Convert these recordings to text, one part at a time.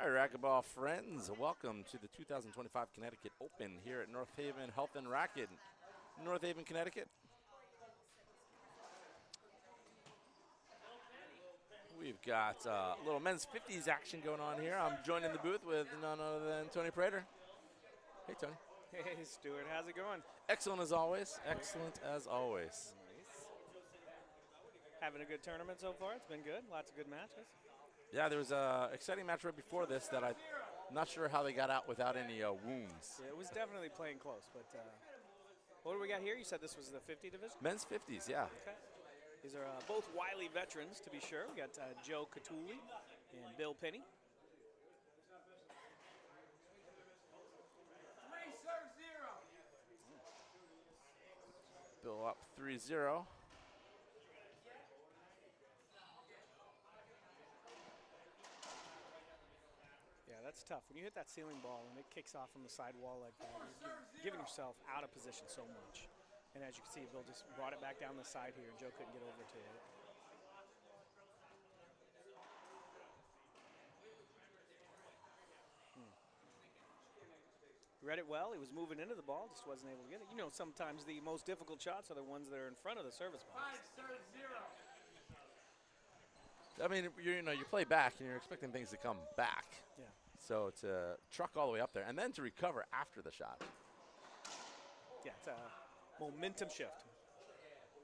All right, racquetball friends, welcome to the 2025 Connecticut Open here at North Haven Health and Racquet, North Haven, Connecticut. We've got a little men's 50s action going on here. I'm joining the booth with none other than Tony Prater. Hey, Tony. Hey, Stuart, how's it going? Excellent as always. Excellent as always. Nice. Having a good tournament so far. It's been good. Lots of good matches. Yeah, there was an exciting match right before this that I'm not sure how they got out without any wounds. Yeah, it was definitely playing close, but what do we got here? You said this was the 50 division? Men's 50s, yeah. Okay. These are both wily veterans, to be sure. We got Joe Cutuli and Bill Penny. Bill up 3-0. Yeah, that's tough. When you hit that ceiling ball and it kicks off from the side wall like that, you're giving yourself out of position so much. And as you can see, Bill just brought it back down the side here, and Joe couldn't get over to it. Read it well. He was moving into the ball, just wasn't able to get it. You know, sometimes the most difficult shots are the ones that are in front of the service box. I mean, you play back and you're expecting things to come back. Yeah. So to truck all the way up there and then to recover after the shot. Yeah, it's a momentum shift.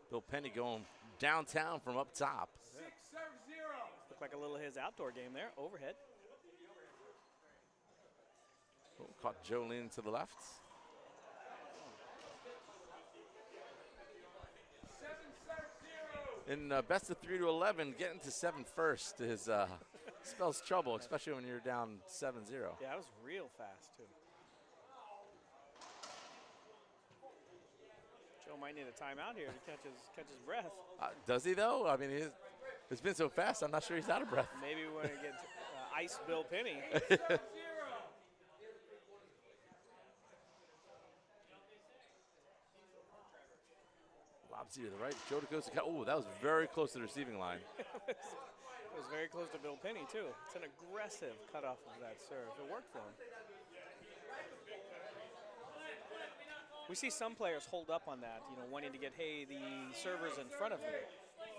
Bill Penny going downtown from up top. 6-0. Looked like a little of his outdoor game there, overhead. Oh, caught Joe leaning to the left. In best of 3 to 11, getting to 7 first is spells trouble, especially when you're down 7-0. Yeah, that was real fast, too. Joe might need a timeout here to catch his breath. Does he, though? I mean, it's been so fast, I'm not sure he's out of breath. Maybe we want to get ice Bill Penny. Lobs here to the right. Joe goes to oh, that was very close to the receiving line. It was very close to Bill Penny, too. It's an aggressive cutoff of that serve. It worked for him. We see some players hold up on that, wanting to get, hey, the server's in front of me.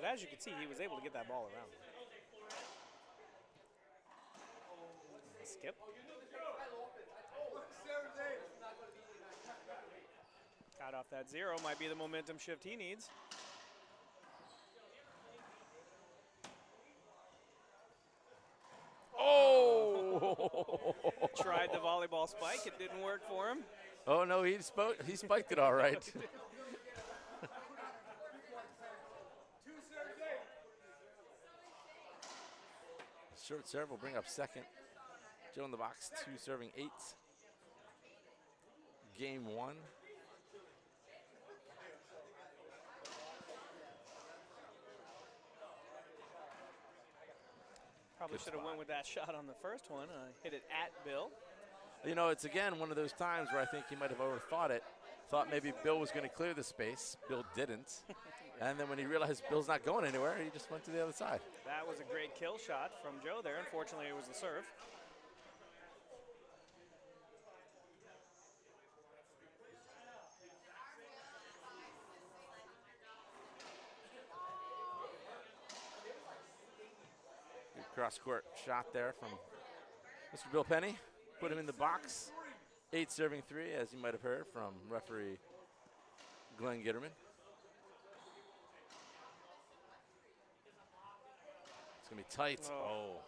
But as you can see, he was able to get that ball around. Skip. Got off that 0, might be the momentum shift he needs. Oh! Tried the volleyball spike, it didn't work for him. Oh no, he spiked it all right. Short serve will bring up second. Joe in the box, 2 serving 8. Game 1. Probably should have went with that shot on the first one. Hit it at Bill. It's again one of those times where I think he might have overthought it. Thought maybe Bill was going to clear the space. Bill didn't. And then when he realized Bill's not going anywhere, he just went to the other side. That was a great kill shot from Joe there. Unfortunately, it was the serve. Good cross-court shot there from Mr. Bill Penny. Put him in the box. 8 serving 3, as you might have heard from referee Glenn Gitterman. It's going to be tight. Oh.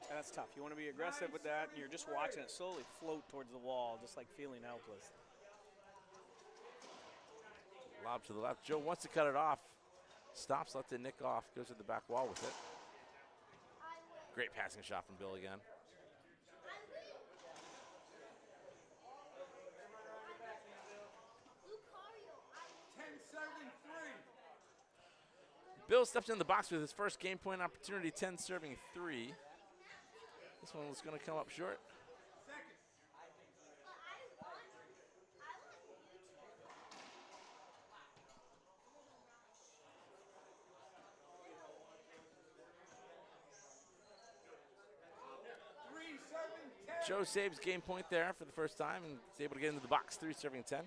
That's tough. You want to be aggressive with that, and you're just watching it slowly float towards the wall, just like feeling helpless. Lob to the left. Joe wants to cut it off. Stops, lets it nick off, goes to the back wall with it. Great passing shot from Bill again. Bill steps in the box with his first game point opportunity, 10 serving 3. This one was going to come up short. Joe saves game point there for the first time and is able to get into the box, 3 serving 10.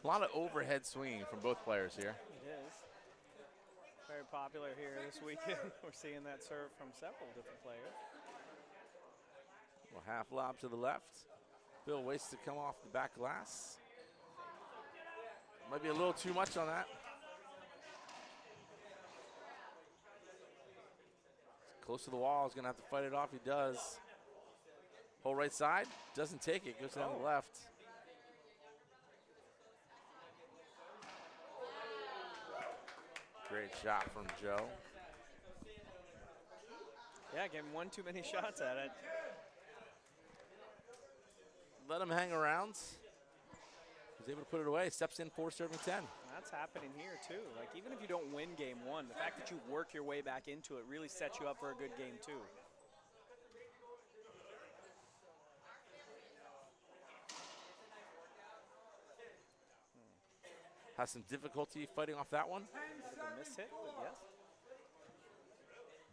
A lot of overhead swinging from both players here. It is. Very popular here this weekend. We're seeing that serve from several different players. Well, half lob to the left. Bill waits to come off the back glass. Might be a little too much on that. Close to the wall, he's gonna have to fight it off, he does. Whole right side, doesn't take it, goes down the left. Great shot from Joe. Yeah, getting one too many shots at it. Let him hang around. He's able to put it away, steps in 4 serving 10. That's happening here too. Like even if you don't win game one, the fact that you work your way back into it really sets you up for a good game two. Has some difficulty fighting off that one. A miss hit, but yes.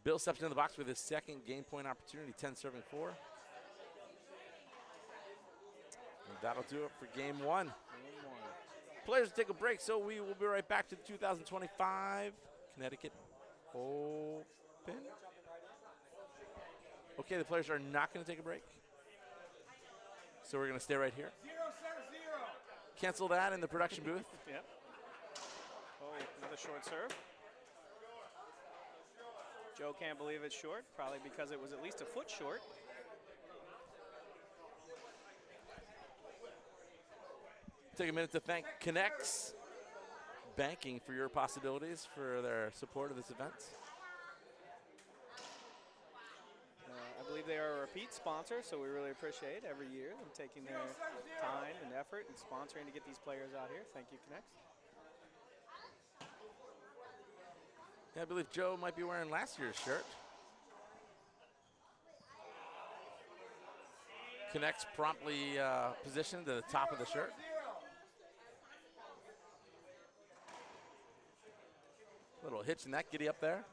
Bill steps into the box with his second game point opportunity, 10 serving 4. And that'll do it for game one. Players take a break, so we will be right back to the 2025 Connecticut Open. Okay, the players are not going to take a break. So we're going to stay right here. Cancel that in the production booth. Yep. Oh, another short serve. Joe can't believe it's short, probably because it was at least a foot short. Take a minute to thank Connects Banking for your possibilities, for their support of this event. I believe they are a repeat sponsor, so we really appreciate every year them taking their time and effort and sponsoring to get these players out here. Thank you, Connects. Yeah, I believe Joe might be wearing last year's shirt. Connects promptly positioned to the top of the shirt. Little hitch in that giddy up there.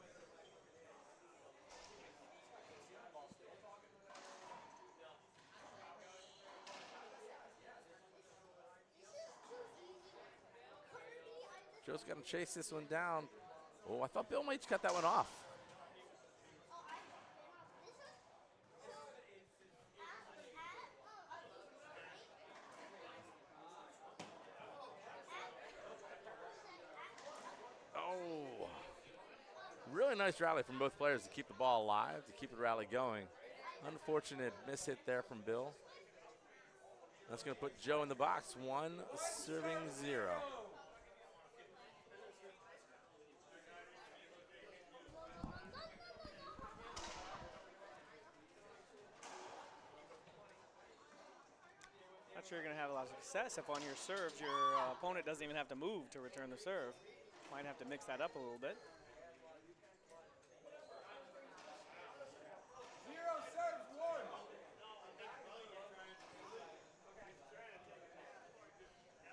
Joe's going to chase this one down. Oh, I thought Bill might cut that one off. Oh, really nice rally from both players to keep the ball alive, to keep the rally going. Unfortunate miss hit there from Bill. That's going to put Joe in the box, 1 serving 0. Not sure you're going to have a lot of success if on your serves your opponent doesn't even have to move to return the serve. Might have to mix that up a little bit. 0 serves 1.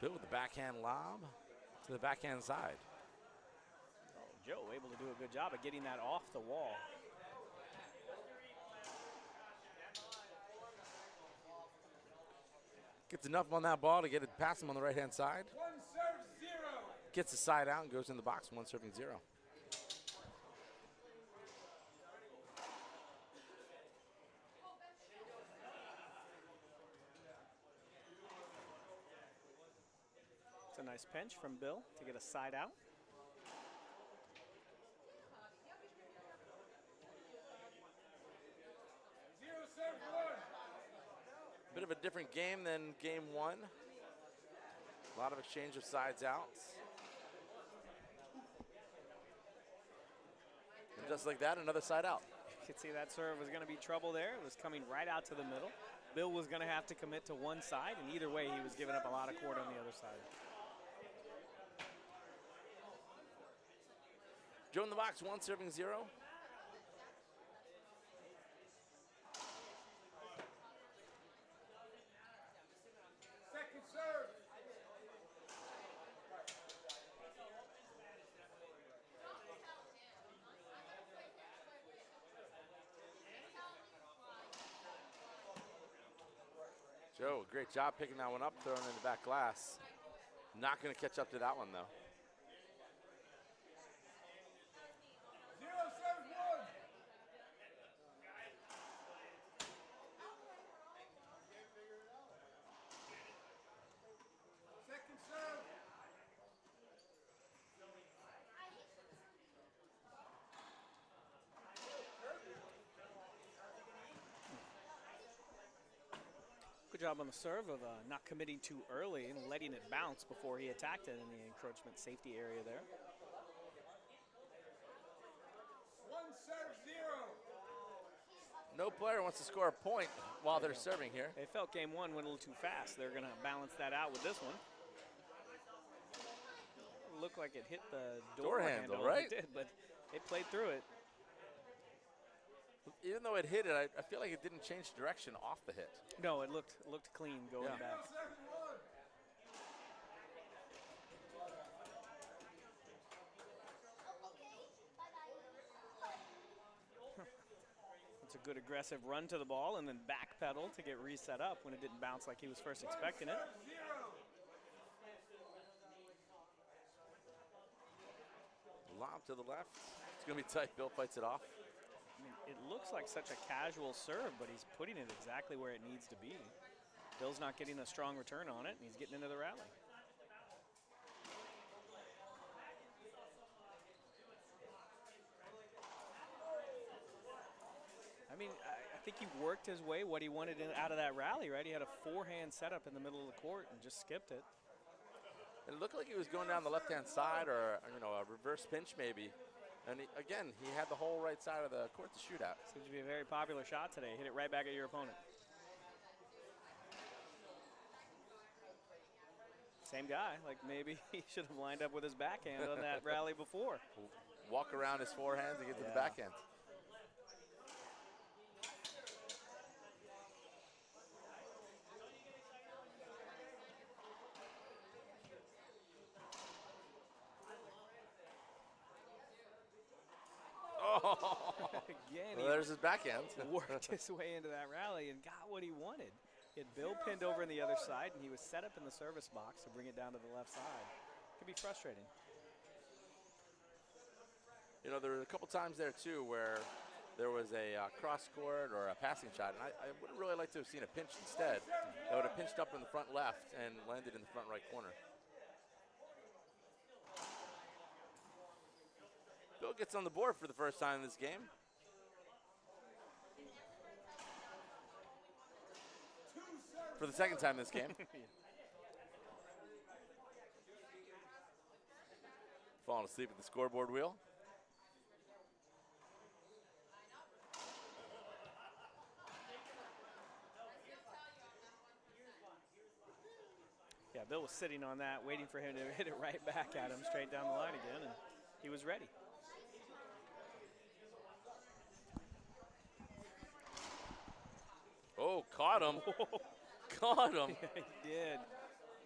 Bill with the backhand lob to the backhand side. Oh, Joe able to do a good job of getting that off the wall. Gets enough on that ball to get it past him on the right-hand side. 1 serves 0. Gets the side out and goes in the box, 1 serving 0. It's a nice pinch from Bill to get a side out. Bit of a different game than game one. A lot of exchange of sides outs. And just like that, another side out. You could see that serve was going to be trouble there. It was coming right out to the middle. Bill was going to have to commit to one side, and either way, he was giving up a lot of court on the other side. Joe in the box, 1 serving 0. Second serve. Joe, great job picking that one up, throwing it in the back glass. Not going to catch up to that one, though. 0 serves 1. Second serve. Good job on the serve of not committing too early and letting it bounce before he attacked it in the encroachment safety area there. 1 serve 0. No player wants to score a point while they're serving here. They felt game one went a little too fast. They're going to balance that out with this one. Looked like it hit the door handle, right? It did, but it played through it. Even though it hit it, I feel like it didn't change direction off the hit. No, it looked clean going Yeah. back. 0 serves 1. It's a good aggressive run to the ball and then back pedal to get reset up when it didn't bounce like he was first expecting it. 0. Lob to the left. It's going to be tight. Bill fights it off. I mean, it looks like such a casual serve, but he's putting it exactly where it needs to be. Bill's not getting a strong return on it, and he's getting into the rally. I mean, I think he worked his way what he wanted out of that rally, right? He had a forehand setup in the middle of the court and just skipped it. It looked like he was going down the left-hand side or, a reverse pinch maybe. And again, he had the whole right side of the court to shoot at. Seems to be a very popular shot today. Hit it right back at your opponent. Same guy. Like maybe he should have lined up with his backhand on that rally before. Walk around his forehand to get to the backhand. Again, Well, there's his backhand. he worked his way into that rally and got what he wanted. He had Bill pinned over on the other side, and he was set up in the service box to bring it down to the left side. Could be frustrating. There were a couple times there, too, where there was a cross court or a passing shot, and I would have really liked to have seen a pinch instead. That would have pinched up in the front left and landed in the front right corner. Bill gets on the board for the first time in this game. For the second time in this game. Falling asleep at the scoreboard wheel. Yeah, Bill was sitting on that, waiting for him to hit it right back at him, straight down the line again, and he was ready. Oh, caught him. Caught him. Yeah, he did.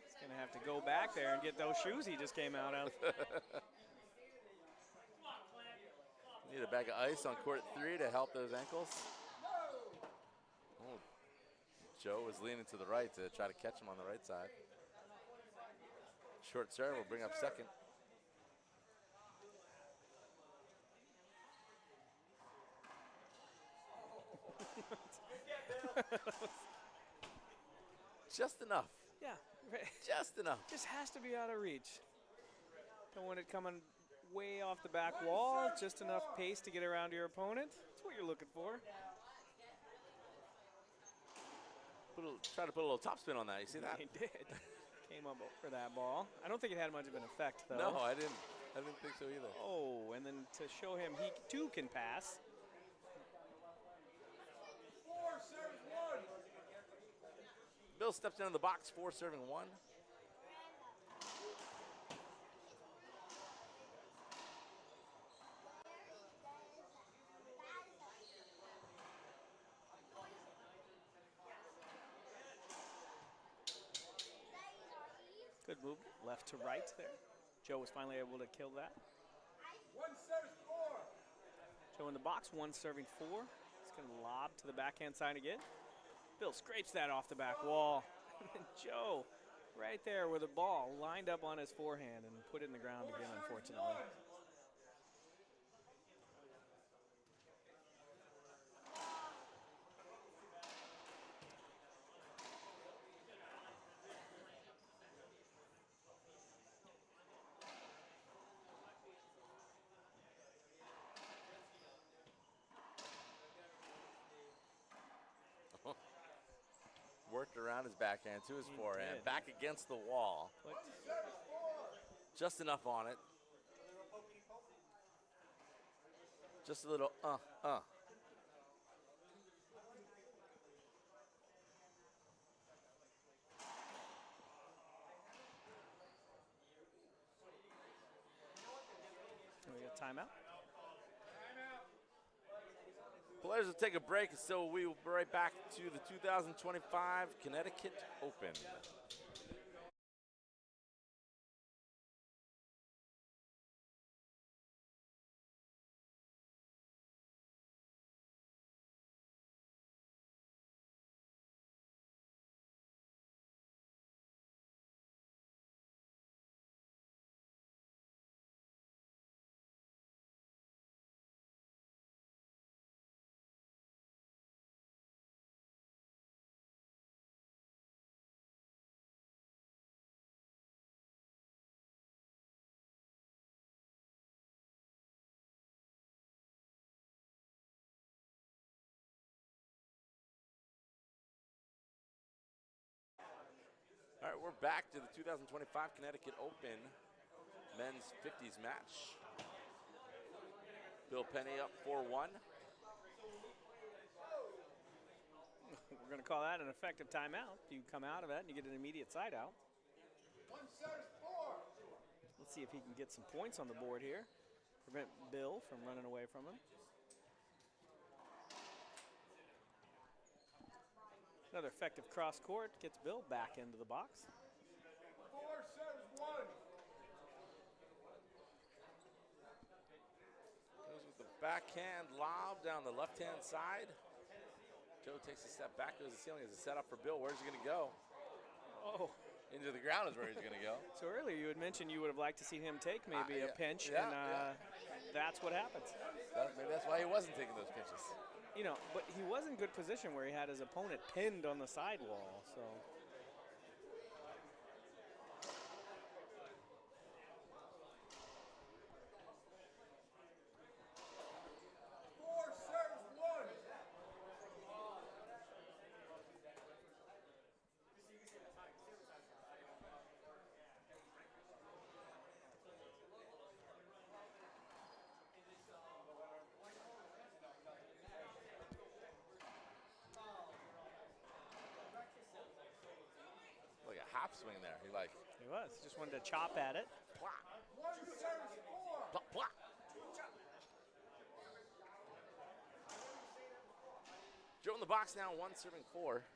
He's going to have to go back there and get those shoes he just came out of. Need a bag of ice on court 3 to help those ankles. Oh, Joe was leaning to the right to try to catch him on the right side. Short serve will bring up second. Just enough. Yeah, Just enough. just has to be out of reach. Don't want it coming way off the back wall, just enough pace to get around your opponent. That's what you're looking for. Try to put a little topspin on that. You see that? He did. Came up for that ball. I don't think it had much of an effect, though. No, I didn't think so either. Oh, and then to show him he too can pass. 4 serves 1. Bill steps into the box, 4 serving 1. Good move, left to right there. Joe was finally able to kill that. 1 serves 4. Joe in the box, 1 serving 4. He's going to lob to the backhand side again. Bill scrapes that off the back wall. And Joe, right there with the ball lined up on his forehand and put it in the ground again, unfortunately. Worked around his backhand to his He forehand, did. back against the wall. Just enough on it. Just a little We got timeout. Players will take a break, so we will be right back to the 2025 Connecticut Open. All right, we're back to the 2025 Connecticut Open men's 50s match. Bill Penny up 4-1. We're going to call that an effective timeout. You come out of that and you get an immediate side out. One serves 4. Let's see if he can get some points on the board here. Prevent Bill from running away from him. Another effective cross court gets Bill back into the box. 4 serves 1. Goes with the backhand lob down the left-hand side. Joe takes a step back, goes to the ceiling as a setup for Bill. Where's he going to go? Oh. Into the ground is where he's going to go. So earlier you had mentioned you would have liked to see him take maybe a pinch, yeah, and that's what happens. Maybe that's why he wasn't taking those pitches. You know, but he was in good position where he had his opponent pinned on the sidewall, so. 4 serves 1. Like a half swing there. He like, He was, just wanted to chop at it. plop, 1 serves 4. plop, plop. Joe in the box now, 1 serving 4.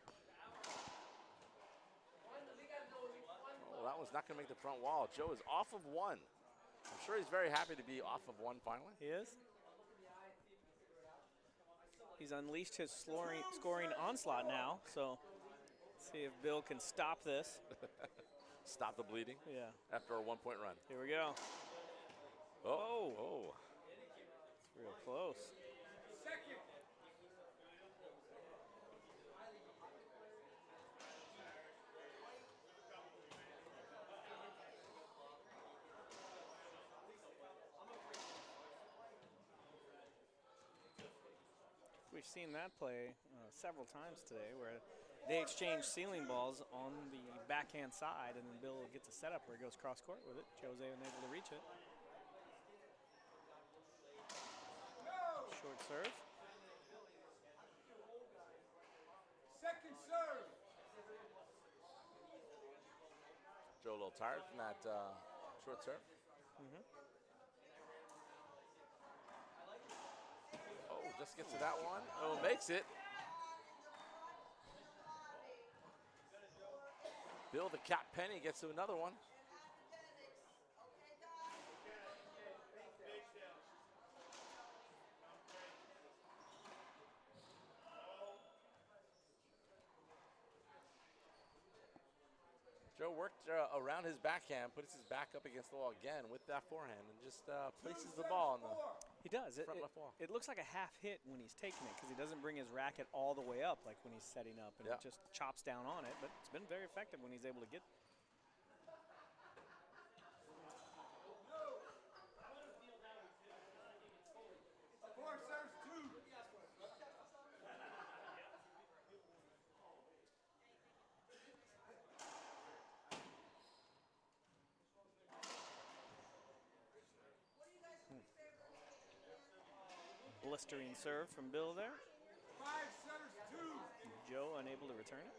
Oh, that one's not going to make the front wall. Joe is off of 1. I'm sure he's very happy to be off of 1 finally. He is. He's unleashed his scoring onslaught now, so see if Bill can stop this. Stop the bleeding. Yeah. After a 1-point run. Here we go. Oh. It's real close. Second. We've seen that play several times today where they exchange ceiling balls on the backhand side, and then Bill gets a setup where he goes cross court with it. Jose unable to reach it. Short serve. Second serve. Joe a little tired from that short serve. Oh, just gets to that one. Oh, makes it. Bill the Cat Penny gets to another one. worked around his backhand, puts his back up against the wall again with that forehand, and just places the ball on the He does. front left wall. It looks like a half hit when he's taking it because he doesn't bring his racket all the way up like when he's setting up, and it just chops down on it. But it's been very effective when he's able to get. Four serves 2. Blistering serve from Bill there. 5 serves 2. Joe unable to return it.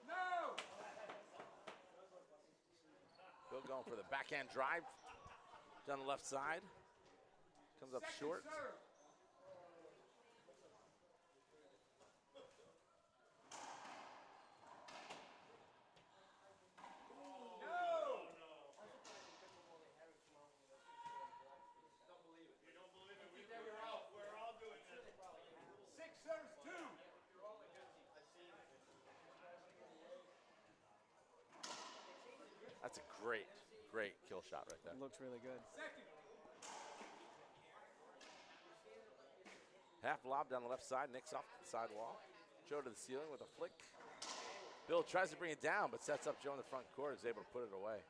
No. Bill going for the backhand drive down the left side. Comes up Second short. serve. No. 6 serves 2. That's a great, great kill shot right there. Looks really good. Second. Half lob down the left side, nicks off the side wall. Joe to the ceiling with a flick. Bill tries to bring it down, but sets up Joe in the front court, is able to put it away.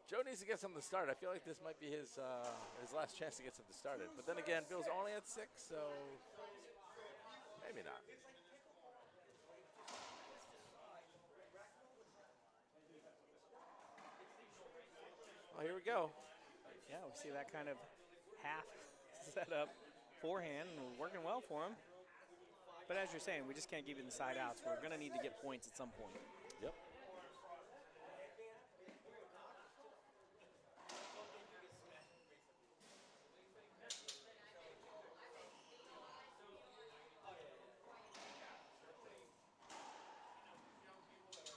Joe needs to get something started. I feel like this might be his last chance to get something started. But then again, Bill's only at 6, so maybe not. Oh, here we go. Yeah, we see that kind of half setup forehand working well for him. But as you're saying, we just can't give you the side outs. We're going to need to get points at some point. Yep.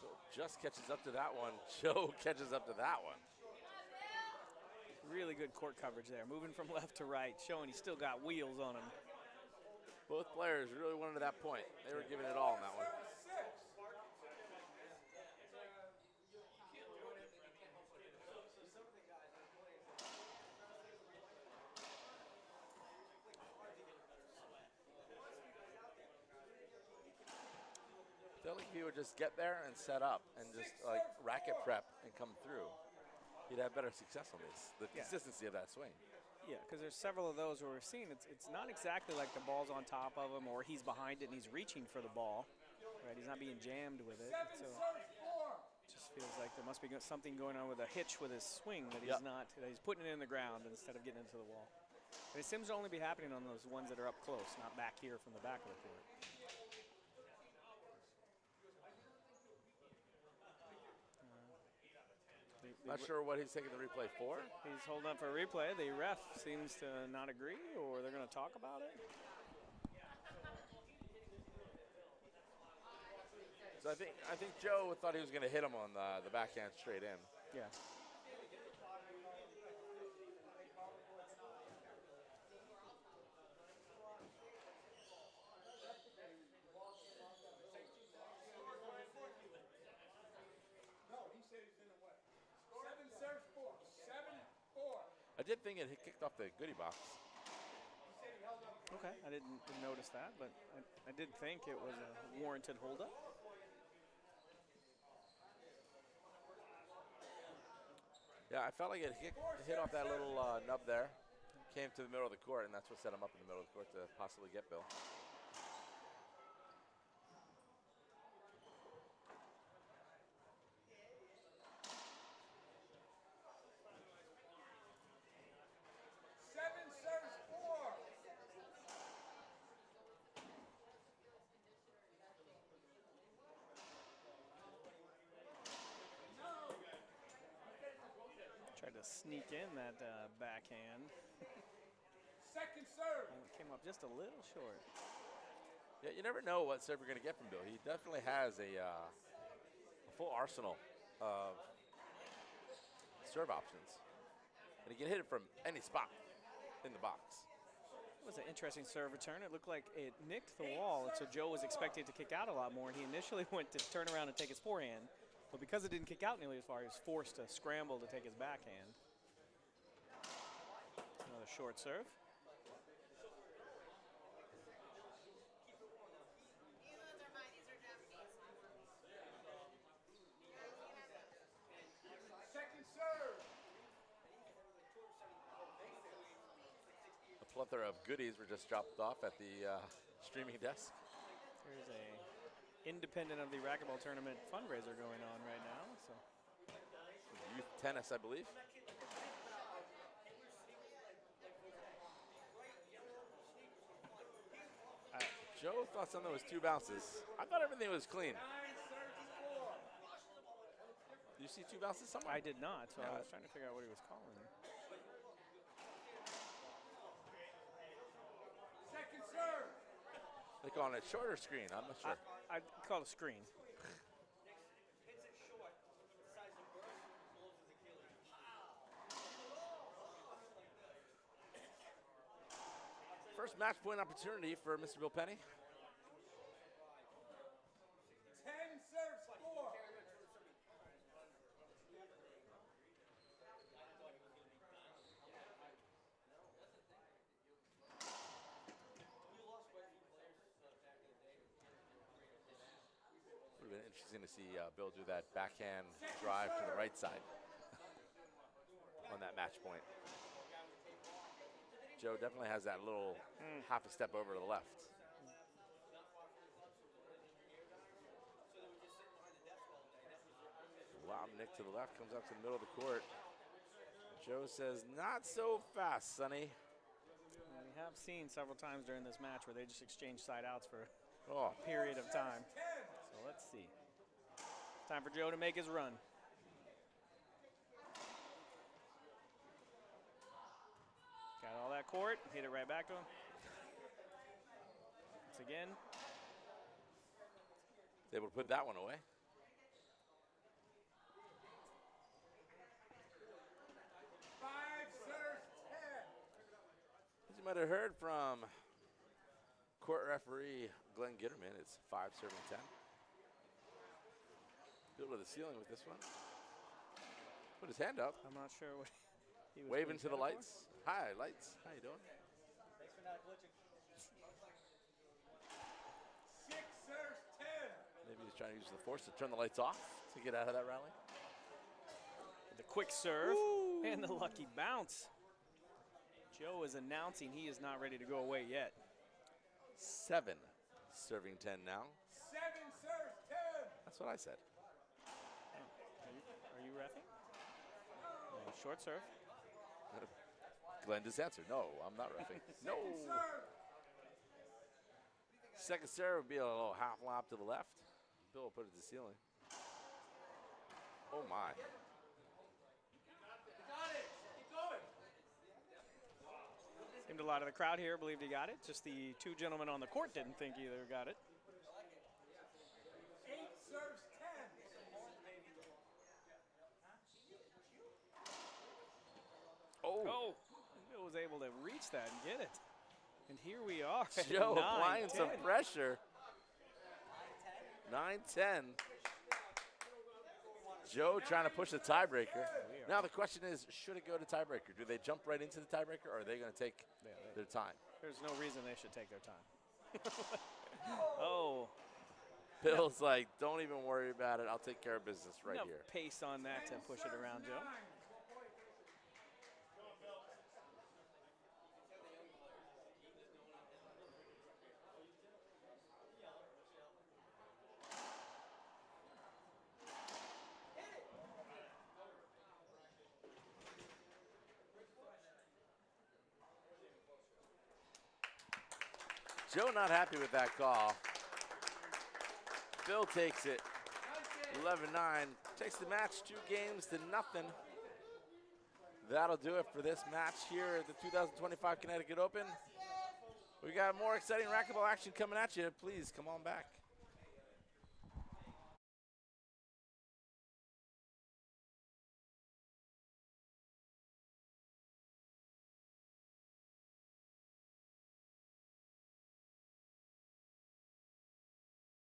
Bill just catches up to that one. Joe catches up to that one. Really good court coverage there. Moving from left to right, showing he's still got wheels on him. Both players really wanted to that point. They were giving it all in that one. 6. I feel like if he would just get there and set up and just like racket prep and come through, he'd have better success on this. The consistency of that swing. Yeah, because there's several of those where we're seeing it's not exactly like the ball's on top of him or he's behind it and he's reaching for the ball. Right, he's not being jammed with it. 7 So serves 4. it just feels like there must be something going on with a hitch with his swing that he's not. That he's putting it in the ground instead of getting into the wall. And it seems to only be happening on those ones that are up close, not back here from the back of the court. Not sure what he's taking the replay for. He's holding up for a replay. The ref seems to not agree, or they're going to talk about it. So I think Joe thought he was going to hit him on the backhand straight in. Yeah. No, he said he's in the way. 7 serves 4. 7-4. I did think it kicked off the goodie box. He said he held up. Okay, I didn't notice that, but I did think it was a warranted holdup. Yeah, I felt like it hit off that little nub there. Came to the middle of the court, and that's what set him up in the middle of the court to possibly get Bill. Seven serves 4. Tried to sneak in that backhand. Second serve. And it came up just a little short. Yeah, you never know what serve you're going to get from Bill. He definitely has a full arsenal of serve options. And he can hit it from any spot. in the box. It was an interesting serve return. It looked like it nicked the wall, and so Joe was expected to kick out a lot more, and he initially went to turn around and take his forehand. But because it didn't kick out nearly as far, he was forced to scramble to take his backhand. Another short serve. Second serve. A plethora of goodies were just dropped off at the streaming desk. There's a independent of the racquetball tournament fundraiser going on right now. So Youth tennis, I believe. Joe thought something was 2 bounces. I thought everything was clean. 9 serves to 4. Did you see 2 bounces somewhere? I did not, so Yeah. I was trying to figure out what he was calling. Second serve. They calling it shorter screen. I'm not sure. I call it a screen. First match point opportunity for Mr. Bill Penny. 10 serves 4. Would have been interesting to see Bill do that backhand drive to the right side on that match point. Joe definitely has that little half a step over to the left. Lob nick to the left, comes up to the middle of the court. Joe says, not so fast, Sonny. We have seen several times during this match where they just exchange side outs for Oh, a period of time. So let's see. Time for Joe to make his run. Got all that court, hit it right back to him. Once again. able to put that one away. As you might have heard from court referee Glenn Gitterman, it's 5 serving 10. Bill to the ceiling with this one. Put his hand up. I'm not sure what he was Waving to the for. lights. Hi, lights. How you doing? Thanks for not glitching. 6 serves 10. Maybe he's trying to use the force to turn the lights off to get out of that rally. The quick serve Woo. and the lucky bounce. Joe is announcing he is not ready to go away yet. 7 serving 10 now. 7 serves 10. That's what I said. Are you reffing? No, short serve. Glenn just answered, no, I'm not reffing. No. Serve. Second serve would be a little half lob to the left. Bill will put it to the ceiling. Oh my. You got it. Keep going. Seemed a lot of the crowd here believed he got it. Just the two gentlemen on the court didn't think either got it. 8 serves 10. Oh, Bill was able to reach that and get it. And here we are. at Joe 9-10. applying some pressure. 9-10. Joe trying to push the tiebreaker. Now the question is, should it go to tiebreaker? Do they jump right into the tiebreaker, or are they going to take their time? There's no reason they should take their time. Oh, Bill's like, don't even worry about it. I'll take care of business right enough here. pace on that to push it around, Joe. 9. Joe not happy with that call. Bill takes it. 11-9. Takes the match 2-0. That'll do it for this match here at the 2025 Connecticut Open. We got more exciting racquetball action coming at you. Please come on back.